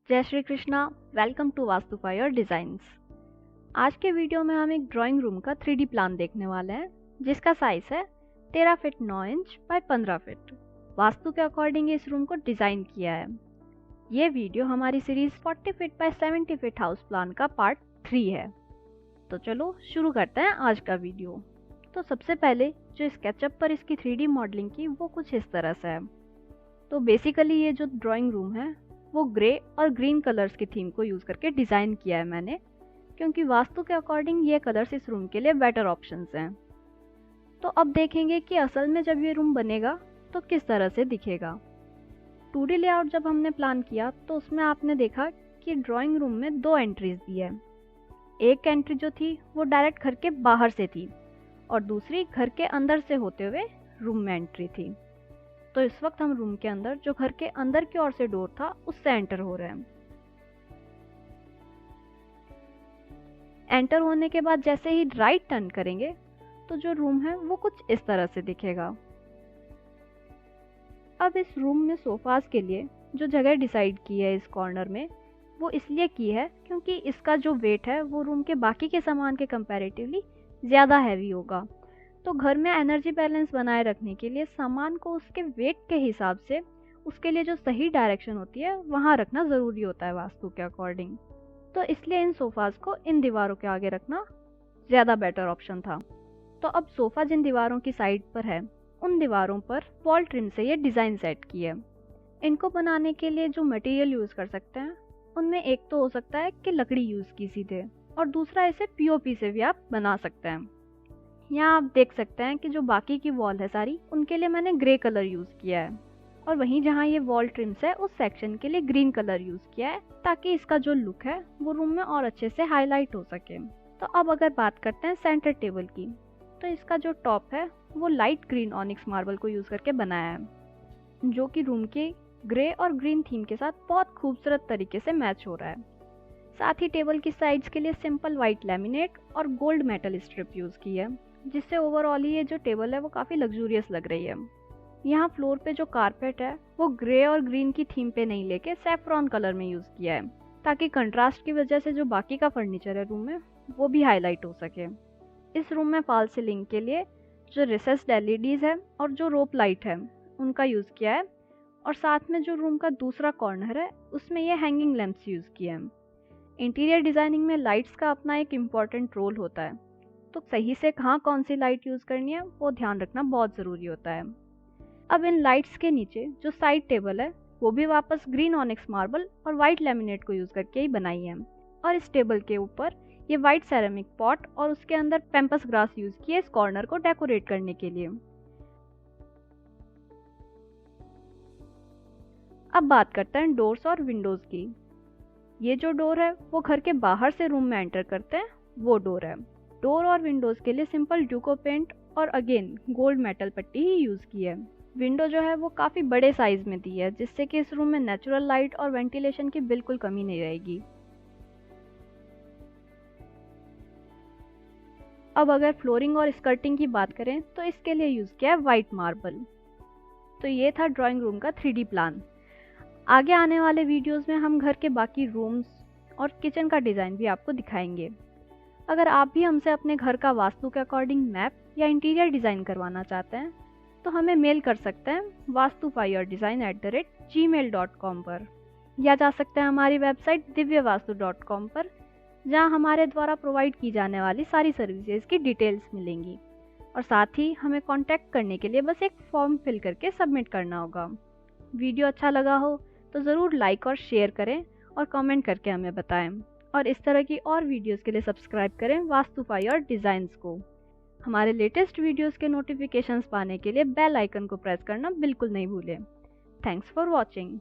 जय Shri Krishna. Welcome to Vastu fire designs. आज के वीडियो में हम एक ड्राइंग रूम का 3D प्लान देखने वाले हैं जिसका साइज है 13 feet 9 inch by 15 feet. Vastu के अकॉर्डिंग इस रूम को डिज़ाइन किया है। ये वीडियो हमारी series 40 feet by 70 feet house plan का पार्ट 3 है। तो चलो शुरू करते हैं आज का वीडियो। तो सबसे पहले जो स्केचअप पर इसकी 3D मॉडलिंग की वो कुछ इस तरह से है। तो बेसिकली ये जो ड्राइंग रूम है वो ग्रे और ग्रीन कलर्स की थीम को यूज़ करके डिज़ाइन किया है मैंने, क्योंकि वास्तु के अकॉर्डिंग ये कलर्स इस रूम के लिए बेटर ऑप्शंस हैं। तो अब देखेंगे कि असल में जब ये रूम बनेगा तो किस तरह से दिखेगा। 2D लेआउट जब हमने प्लान किया तो उसमें आपने देखा कि ड्राइंग रूम में 2 एंट्रीज दी है। एक एंट्री जो थी वो डायरेक्ट घर के बाहर से थी और दूसरी घर के अंदर से होते हुए रूम में एंट्री थी। तो इस वक्त हम रूम के अंदर, जो घर के अंदर की ओर से डोर था, उससे एंटर हो रहे हैं। एंटर होने के बाद जैसे ही राइट टर्न करेंगे तो जो रूम है वो कुछ इस तरह से दिखेगा। अब इस रूम में सोफाज के लिए जो जगह डिसाइड की है इस कॉर्नर में, वो इसलिए की है क्योंकि इसका जो वेट है वो रूम के बाकी के सामान के कंपैरेटिवली ज़्यादा हैवी होगा। तो घर में एनर्जी बैलेंस बनाए रखने के लिए सामान को उसके वेट के हिसाब से उसके लिए जो सही डायरेक्शन होती है वहाँ रखना ज़रूरी होता है वास्तु के अकॉर्डिंग। तो इसलिए इन सोफ़ाज़ को इन दीवारों के आगे रखना ज़्यादा बेटर ऑप्शन था। तो अब सोफ़ा जिन दीवारों की साइड पर है उन दीवारों पर वॉल ट्रिम से ये डिज़ाइन सेट की है। इनको बनाने के लिए जो मटेरियल यूज़ कर सकते हैं उनमें एक तो हो सकता है कि लकड़ी यूज़ की सीधे, और दूसरा इसे पीओपी से भी आप बना सकते हैं। यहाँ आप देख सकते हैं कि जो बाकी की वॉल है सारी, उनके लिए मैंने ग्रे कलर यूज़ किया है, और वहीं जहाँ ये वॉल ट्रिम्स है उस सेक्शन के लिए ग्रीन कलर यूज़ किया है ताकि इसका जो लुक है वो रूम में और अच्छे से हाईलाइट हो सके। तो अब अगर बात करते हैं सेंटर टेबल की, तो इसका जो टॉप है वो लाइट ग्रीन ऑनिक्स मार्बल को यूज़ करके बनाया है, जो कि रूम के ग्रे और ग्रीन थीम के साथ बहुत खूबसूरत तरीके से मैच हो रहा है। साथ ही टेबल की साइड्स के लिए सिंपल वाइट लैमिनेट और गोल्ड मेटल स्ट्रिप यूज़ की है, जिससे ओवरऑल ही ये जो टेबल है वो काफ़ी लग्जूरियस लग रही है। यहाँ फ्लोर पे जो कारपेट है वो ग्रे और ग्रीन की थीम पे नहीं लेके सैफ्रॉन कलर में यूज़ किया है, ताकि कंट्रास्ट की वजह से जो बाकी का फर्नीचर है रूम में वो भी हाईलाइट हो सके। इस रूम में फॉल सीलिंग के लिए जो रिसेस्ड एलईडीज़ है और जो रोप लाइट है उनका यूज़ किया है, और साथ में जो रूम का दूसरा कॉर्नर है उसमें ये हैंगिंग लैंप्स यूज़ किए हैं। इंटीरियर डिज़ाइनिंग में लाइट्स का अपना एक इम्पॉर्टेंट रोल होता है, तो सही से कहाँ कौन सी लाइट यूज़ करनी है वो ध्यान रखना बहुत ज़रूरी होता है। अब इन लाइट्स के नीचे जो साइड टेबल है वो भी वापस ग्रीन ऑनिक्स मार्बल और वाइट लैमिनेट को यूज़ करके ही बनाई है, और इस टेबल के ऊपर ये वाइट सेरेमिक पॉट और उसके अंदर पैम्पस ग्रास यूज़ किए इस कॉर्नर को डेकोरेट करने के लिए। अब बात करते हैं डोर्स और विंडोज़ की। ये जो डोर है वो घर के बाहर से रूम में एंटर करते हैं वो डोर है। डोर और विंडोज़ के लिए सिंपल ड्यूको पेंट और अगेन गोल्ड मेटल पट्टी ही यूज़ की है। विंडो जो है वो काफ़ी बड़े साइज़ में दी है, जिससे कि इस रूम में नेचुरल लाइट और वेंटिलेशन की बिल्कुल कमी नहीं रहेगी। अब अगर फ्लोरिंग और स्कर्टिंग की बात करें तो इसके लिए यूज़ किया है वाइट मार्बल। तो ये था ड्राइंग रूम का 3D प्लान। आगे आने वाले वीडियोज़ में हम घर के बाकी रूम्स और किचन का डिज़ाइन भी आपको दिखाएंगे। अगर आप भी हमसे अपने घर का वास्तु के अकॉर्डिंग मैप या इंटीरियर डिज़ाइन करवाना चाहते हैं तो हमें मेल कर सकते हैं vastufiredesign@gmail.com पर, या जा सकते हैं हमारी वेबसाइट divyavastu.com पर, जहां हमारे द्वारा प्रोवाइड की जाने वाली सारी सर्विसेज की डिटेल्स मिलेंगी। और साथ ही हमें कांटेक्ट करने के लिए बस एक फॉर्म फिल करके सबमिट करना होगा। वीडियो अच्छा लगा हो तो ज़रूर लाइक और शेयर करें और कमेंट करके हमें बताएं, और इस तरह की और वीडियोस के लिए सब्सक्राइब करें वास्तु फायर डिज़ाइंस को। हमारे लेटेस्ट वीडियोस के नोटिफिकेशंस पाने के लिए बेल आइकन को प्रेस करना बिल्कुल नहीं भूलें। Thanks for watching.